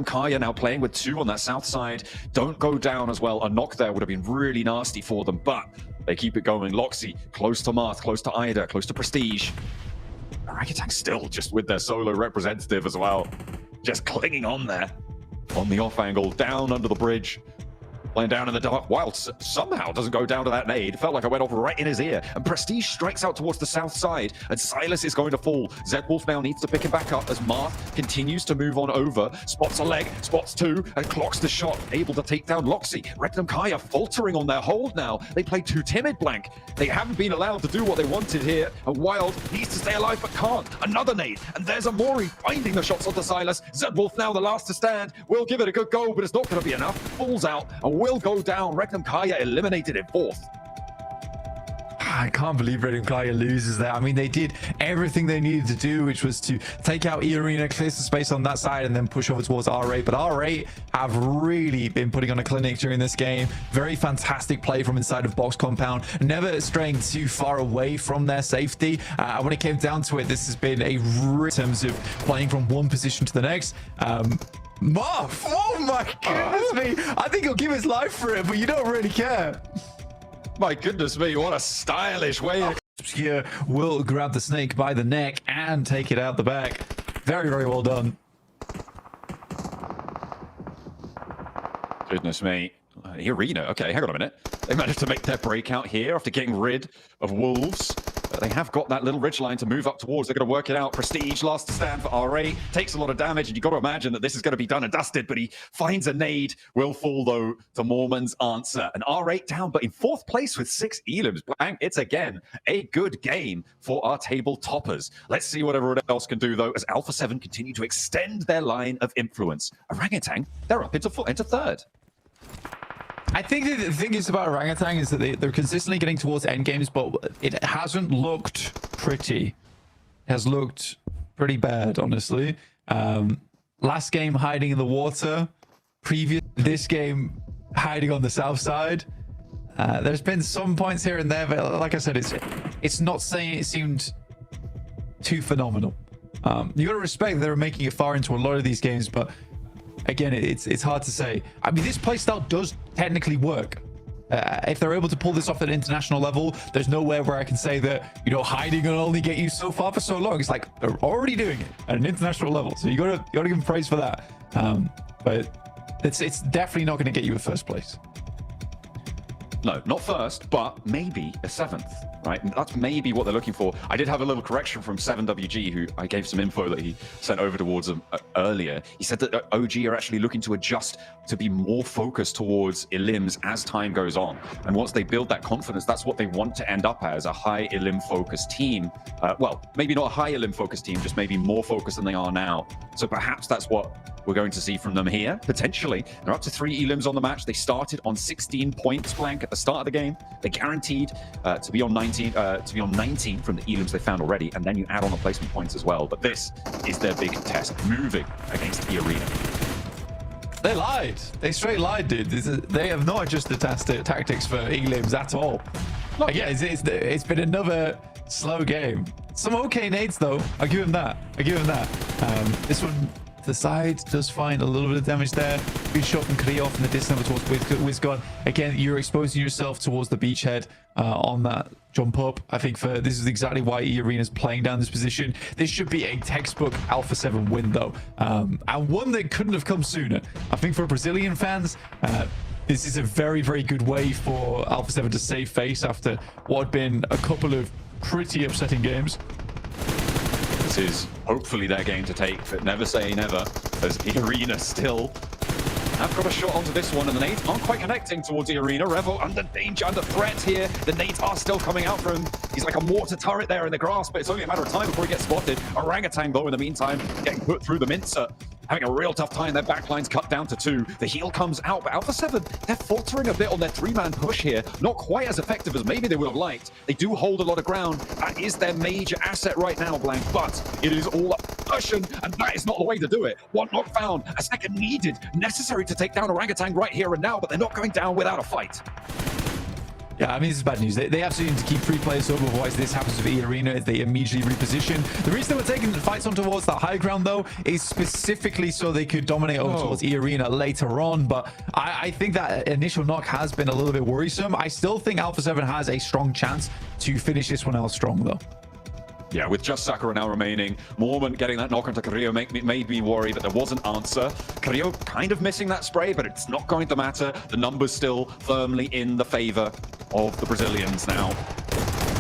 Kaya now playing with 2 on that south side. Don't go down as well. A knock there would have been really nasty for them, but they keep it going. Loxy close to Marth, close to Ida, close to Prestige. Orangutan still just with their solo representative as well. Just clinging on there. On the off angle, down under the bridge. Playing down in the dark. Wild somehow doesn't go down to that nade. Felt like I went off right in his ear. And Prestige strikes out towards the south side. And Silas is going to fall. Zedwolf now needs to pick him back up as Marth continues to move on over. Spots a leg, spots 2, and clocks the shot. Able to take down Loxy. Regnum Kaya faltering on their hold now. They play too timid, Blank. They haven't been allowed to do what they wanted here. And Wild needs to stay alive but can't. Another nade. And there's Amori finding the shots onto Silas. Zedwolf now the last to stand. Will give it a good go, but it's not going to be enough. Falls out and will go down. Regnum Kaya eliminated in 4th. I can't believe Regnum Kaya loses there. I mean, they did everything they needed to do, which was to take out E-Arena, clear some space on that side, and then push over towards R8. But R8 have really been putting on a clinic during this game. Very fantastic play from inside of box compound, never straying too far away from their safety. When it came down to it, this has been a in terms of playing from one position to the next. Marth, oh my goodness me. I think he'll give his life for it, but you don't really care. My goodness me, what a stylish way. Here will grab the snake by the neck and take it out the back. Very, very well done. Goodness me. Arena, okay, hang on a minute. They managed to make their breakout here after getting rid of Wolves. They have got that little ridgeline to move up towards. They're going to work it out. Prestige, last to stand for RA. Takes a lot of damage, and you've got to imagine that this is going to be done and dusted, but he finds a nade. Will fall, though, to Mormon's answer. And R8 down, but in 4th place with 6 elims. Bang, it's again a good game for our table toppers. Let's see what everyone else can do, though, as Alpha 7 continue to extend their line of influence. Orangutan, they're up into 3rd. I think the thing is about Orangutan is that they're consistently getting towards end games, but it hasn't looked pretty. It has looked pretty bad, honestly. Last game hiding in the water. This game hiding on the south side. There's been some points here and there, but like I said, it's not saying it seemed too phenomenal. You got to respect that they're making it far into a lot of these games, but again, it's hard to say. I mean, this playstyle does technically work. If they're able to pull this off at an international level, there's nowhere where I can say that, you know, hiding will only get you so far for so long. It's like they're already doing it at an international level, so you gotta give them praise for that. But it's definitely not going to get you a 1st place. No, not 1st, but maybe a 7th, right? That's maybe what they're looking for. I did have a little correction from 7WG, who I gave some info that he sent over towards them earlier. He said that OG are actually looking to adjust to be more focused towards elims as time goes on. And once they build that confidence, that's what they want to end up as, a high elim focused team. Well, maybe not a high elim focused team, just maybe more focused than they are now. So perhaps that's what we're going to see from them here, potentially. They're up to 3 elims on the match. They started on 16 points, Blank, at the start of the game. They're guaranteed to be on 19 from the elims they found already, and then you add on the placement points as well. But this is their big test, moving against the arena. They lied. They straight lied, dude. They have not adjusted tactics for elims at all. Yeah, it's been another slow game. Some okay nades, though. I'll give him that. This one, the side does find a little bit of damage there. Good shot from Kriov in the distance towards Wizgod. Again, you're exposing yourself towards the beachhead on that jump up. I think this is exactly why E-Arena is playing down this position. This should be a textbook Alpha 7 win, though. And one that couldn't have come sooner. I think for Brazilian fans, this is a very, very good way for Alpha 7 to save face after what had been a couple of pretty upsetting games. This is hopefully their game to take, but never say never, as E-Arena still have got a shot onto this one, and the nades aren't quite connecting towards the arena. Revel under danger, under threat here. The nades are still coming out for him. He's like a mortar turret there in the grass, but it's only a matter of time before he gets spotted. Orangutan, though, in the meantime, getting put through the mincer. Having a real tough time. Their backline's cut down to 2. The heal comes out, but Alpha 7, they're faltering a bit on their 3-man push here. Not quite as effective as maybe they would have liked. They do hold a lot of ground. That is their major asset right now, Blank, but it is all up cushion, and that is not the way to do it. One knock found, a second needed, necessary to take down Orangutan right here and now, but they're not going down without a fight. Yeah, I mean, this is bad news. They absolutely need to keep 3 players over, otherwise this happens with E Arena. They immediately reposition. The reason they were taking the fights on towards that high ground, though, is specifically so they could dominate over towards E Arena later on. But I think that initial knock has been a little bit worrisome. I still think Alpha 7 has a strong chance to finish this one out strong, though. Yeah, with just Sakura now remaining, Mormon getting that knock onto Carrillo made me worry that there was an answer. Carrillo kind of missing that spray, but it's not going to matter. The numbers still firmly in the favor of the Brazilians now.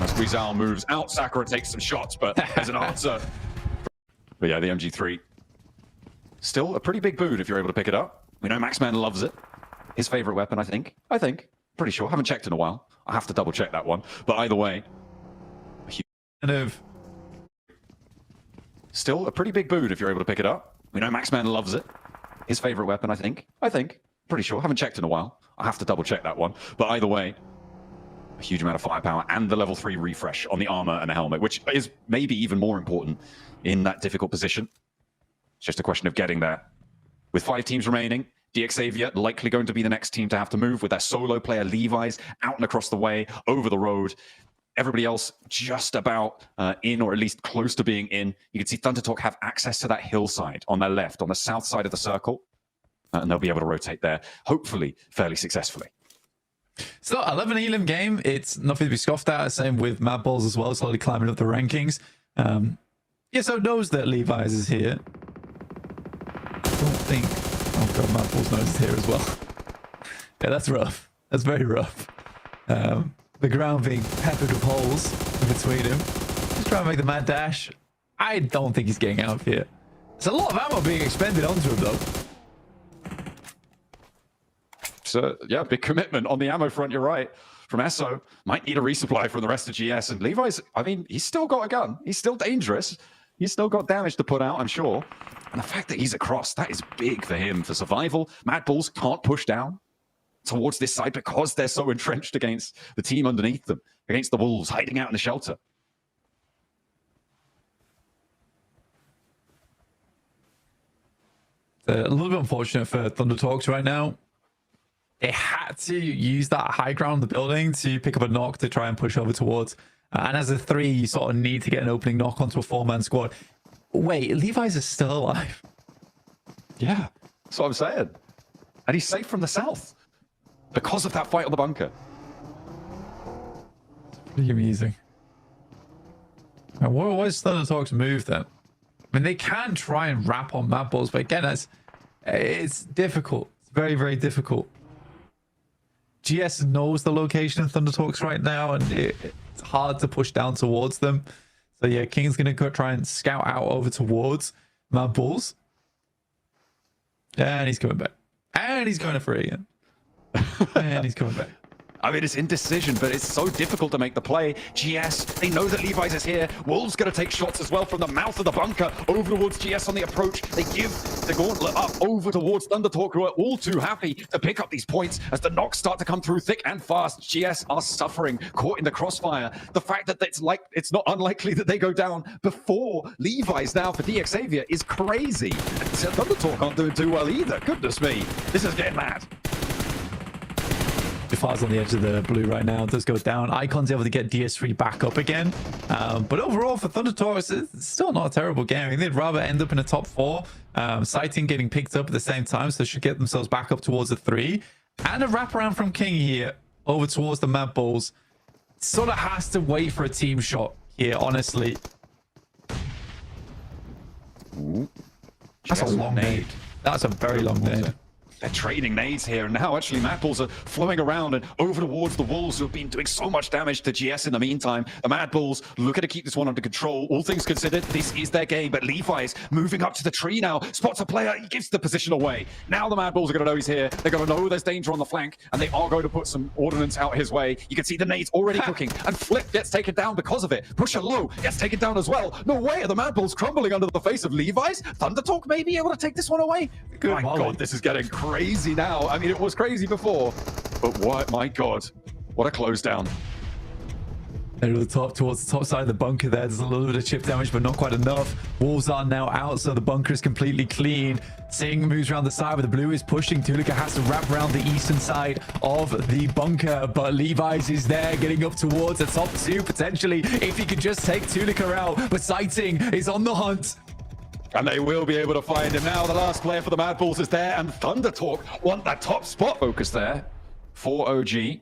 As Guizal moves out, Sakura takes some shots, but there's an answer. But yeah, the MG3. Still a pretty big boot if you're able to pick it up. We know Maxman loves it. His favorite weapon, I think. Pretty sure. Haven't checked in a while. I have to double check that one. But either way. Still a pretty big boot if you're able to pick it up. We know Maxman loves it. His favorite weapon, I think. Pretty sure. Haven't checked in a while. I have to double check that one. But either way, a huge amount of firepower and the level 3 refresh on the armor and the helmet, which is maybe even more important in that difficult position. It's just a question of getting there. With 5 teams remaining, DXavier likely going to be the next team to have to move with their solo player Levi's out and across the way, over the road. Everybody else just about in, or at least close to being in. You can see ThunderTalk have access to that hillside on their left, on the south side of the circle. And they'll be able to rotate there, hopefully fairly successfully. So 11 elim game, it's nothing to be scoffed at. Same with Mad Balls as well, slowly climbing up the rankings. Yeah, so knows that Levi's is here. I don't think... Oh god, Mad Balls knows it's here as well. Yeah, that's rough. That's very rough. The ground being peppered with holes in between him. Just trying to make the mad dash. I don't think he's getting out of here. There's a lot of ammo being expended onto him, though. So, yeah, big commitment on the ammo front, you're right. From Esso, might need a resupply from the rest of GS. And Levi's, I mean, he's still got a gun. He's still dangerous. He's still got damage to put out, I'm sure. And the fact that he's across, that is big for him for survival. Mad Balls can't push down towards this side because they're so entrenched against the team underneath them, against the wolves hiding out in the shelter. A little bit unfortunate for ThunderTalks right now. They had to use that high ground in the building to pick up a knock to try and push over towards. And as a 3, you sort of need to get an opening knock onto a 4-man squad. Wait, Levi's is still alive. Yeah, that's what I'm saying. And he's safe from the south because of that fight on the bunker. Pretty amusing. Now, what is ThunderTalk's move then? I mean, they can try and wrap on Mad Balls, but again, it's difficult. It's very, very difficult. GS knows the location of ThunderTalks right now, and it's hard to push down towards them. So yeah, King's going to try and scout out over towards Mad Balls. And he's coming back. And he's going for it again. And he's coming back. I mean, it's indecision, but it's so difficult to make the play. GS, they know that Levi's is here. Wolves going to take shots as well from the mouth of the bunker over towards GS on the approach. They give the gauntlet up over towards ThunderTalk, who are all too happy to pick up these points as the knocks start to come through thick and fast. GS are suffering, caught in the crossfire. The fact that it's not unlikely that they go down before Levi's now for DXavier is crazy. And ThunderTalk aren't doing too well either. Goodness me, this is getting mad. Defi's on the edge of the blue right now. Does go down. Icon's able to get DS3 back up again. But overall, for ThunderTalks, it's still not a terrible game. I mean, they'd rather end up in a top 4. Sighting getting picked up at the same time, so they should get themselves back up towards a 3. And a wraparound from King here over towards the Mad Balls. Sort of has to wait for a team shot here, honestly. Ooh. That's a long nade. That's a very long nade. They're trading nades here, and now actually Mad Balls are flowing around and over towards the wolves who have been doing so much damage to GS in the meantime. The Mad Balls looking to keep this one under control. All things considered, this is their game, but Levi's moving up to the tree now. Spots a player, he gives the position away. Now the Mad Balls are going to know he's here. They're going to know there's danger on the flank, and they are going to put some ordnance out his way. You can see the nades already cooking, and Flip gets taken down because of it. Pusher Low gets taken down as well. No way are the Mad Balls crumbling under the face of Levi's. ThunderTalk may be able to take this one away. Good my molly. God, this is getting crazy now. I mean, it was crazy before, but what? My God, what a close down. They're to the top, towards the top side of the bunker there. There's a little bit of chip damage, but not quite enough. Wolves are now out, so the bunker is completely clean. Sing moves around the side, but the blue is pushing. Tulika has to wrap around the eastern side of the bunker, but Levi's is there, getting up towards the top two, potentially, if he could just take Tulika out. But Sighting is on the hunt. And they will be able to find him now. The last player for the Mad Bulls is there, and Thunder Talk want that top spot focus there for OG.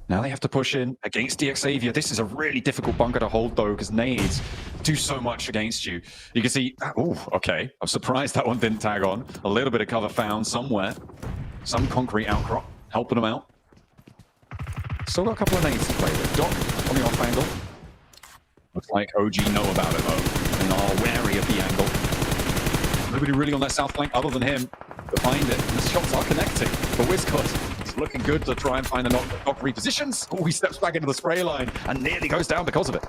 Now they have to push in against DXavier. This is a really difficult bunker to hold, though, because nades do so much against you. You can see, oh, okay. I'm surprised that one didn't tag on. A little bit of cover found somewhere. Some concrete outcrop helping them out. Still got a couple of nades to play with. Doc on the off angle. Looks like OG know about it, though, and are wary of the angle. Nobody really on that south flank other than him to find it. And the shots are connecting. But Wizcott looking good to try and find the knock repositions. Oh, he steps back into the spray line and nearly goes down because of it.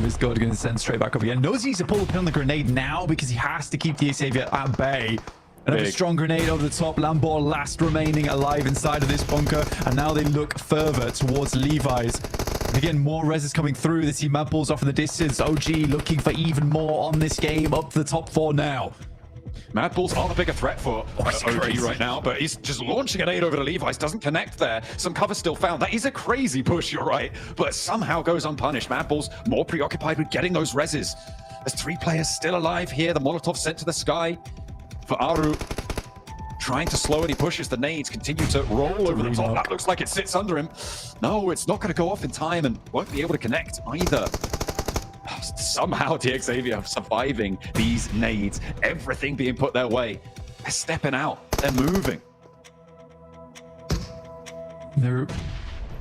Wizcott going to send straight back up again. Knows he needs to pull the pin on the grenade now because he has to keep DXavier at bay. Another strong grenade over the top. Lambor last remaining alive inside of this bunker. And now they look further towards Levi's. And again, more res is coming through. They see Mad Bulls off in the distance. OG looking for even more on this game. Up to the top four now. Mad Bulls are the bigger threat for OG right now, but he's just launching an 8 over to Levi's, doesn't connect there. Some cover still found. That is a crazy push, you're right, but somehow goes unpunished. Mad Bulls more preoccupied with getting those reses. There's 3 players still alive here. The Molotov sent to the sky for Aru. Trying to slow any pushes. The nades continue to roll over the top. That looks like it sits under him. No, it's not going to go off in time and won't be able to connect either. Somehow DXavier surviving these nades, everything being put their way. They're stepping out, they're moving. They're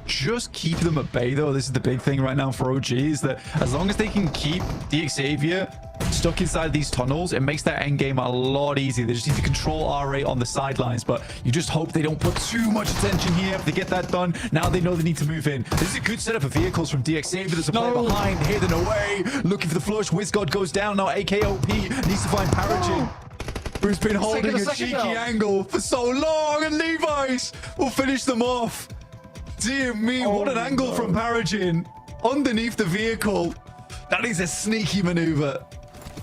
just keep them at bay, though. This is the big thing right now for OG, is that as long as they can keep DXavier stuck inside these tunnels, it makes their end game a lot easier. They just need to control R8 on the sidelines, but you just hope they don't put too much attention here. If they get that done, now they know they need to move in. This is a good setup of vehicles from DXavier. There's a player behind, hidden away, looking for the flush. Wizgod goes down now. AKOP needs to find Paragin, who's been holding a cheeky angle for so long, and Levi's will finish them off. Dear me, what an angle from Paragin underneath the vehicle. That is a sneaky maneuver.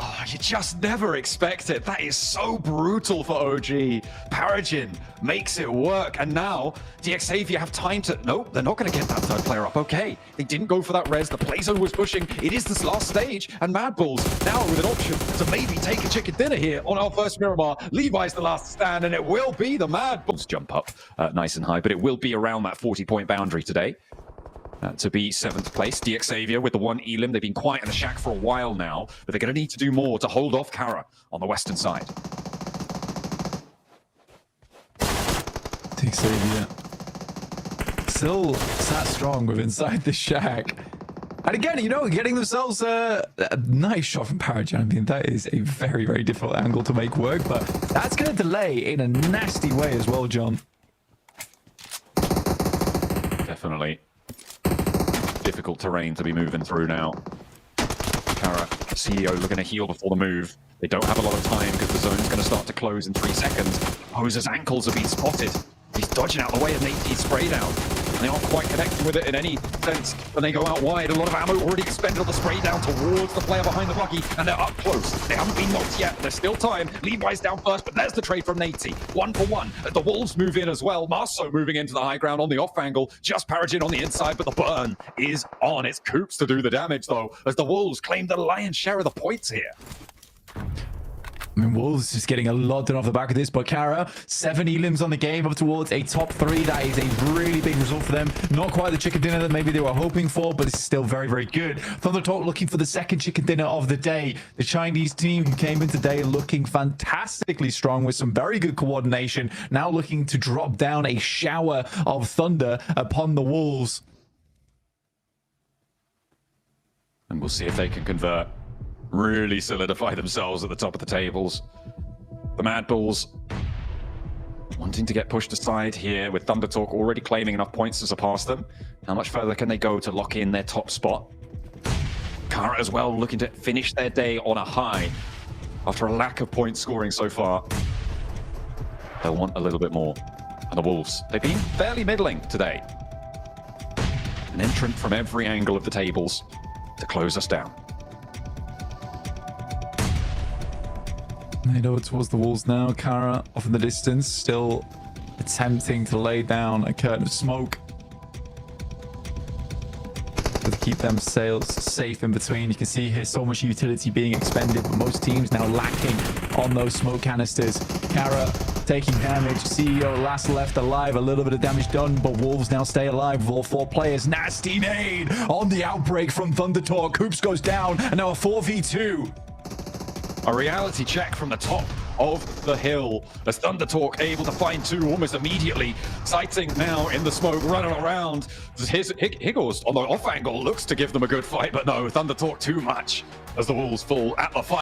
Oh, you just never expect it. That is so brutal for OG. Paragin makes it work. And now DXavier have time to... Nope, they're not going to get that third player up. Okay, they didn't go for that res. The play zone was pushing. It is this last stage. And Mad Bulls now with an option to maybe take a chicken dinner here on our first Miramar. Levi's the last stand, and it will be the Mad Bulls jump up nice and high. But it will be around that 40-point boundary today. To be 7th place. DXavier with the 1 elim. They've been quiet in the shack for a while now, but they're going to need to do more to hold off Kara on the western side. DXavier still sat strong with inside the shack. And again, you know, getting themselves a nice shot from Paragin. I mean, that is a very, very difficult angle to make work, but that's going to delay in a nasty way as well, John. Definitely. Difficult terrain to be moving through now. Kara, CEO, looking to heal before the move. They don't have a lot of time because the zone's going to start to close in 3 seconds. Poser's ankles have been spotted. He's dodging out the way of Nades' spray down. And they aren't quite connecting with it in any sense. When they go out wide, a lot of ammo already expended on the spray down towards the player behind the buggy, and they're up close. They haven't been knocked yet. There's still time. Levi's down first, but there's the trade from Nades. 1 for 1. The Wolves move in as well. Marceau moving into the high ground on the off angle. Just Paragin on the inside, but the burn is on. It's Coops to do the damage, though, as the Wolves claim the lion's share of the points here. I mean, Wolves just getting a lot done off the back of this, but Kara, 7 elims on the game, up towards a top 3. That is a really big result for them. Not quite the chicken dinner that maybe they were hoping for, but it's still very, very good. Thunder Talk looking for the 2nd chicken dinner of the day. The Chinese team who came in today looking fantastically strong with some very good coordination, now looking to drop down a shower of thunder upon the Wolves. And we'll see if they can convert. Really solidify themselves at the top of the tables. The Mad Bulls wanting to get pushed aside here with Thunder Talk already claiming enough points to surpass them. How much further can they go to lock in their top spot? Kara as well looking to finish their day on a high after a lack of point scoring so far. They'll want a little bit more. And the Wolves, they've been fairly middling today. An entrant from every angle of the tables to close us down. They know towards the walls now. Kara off in the distance, still attempting to lay down a curtain of smoke to keep them sails safe in between. You can see here so much utility being expended, but most teams now lacking on those smoke canisters. Kara taking damage. CEO last left alive. A little bit of damage done, but Wolves now stay alive with all 4 players. Nasty nade on the outbreak from Thundertalk. Hoops goes down, and now a 4v2. A reality check from the top of the hill as Thundertalk able to find 2 almost immediately. Sighting now in the smoke, running around. Higgles on the off angle looks to give them a good fight, but no, Thundertalk too much as the Wolves fall at the fight.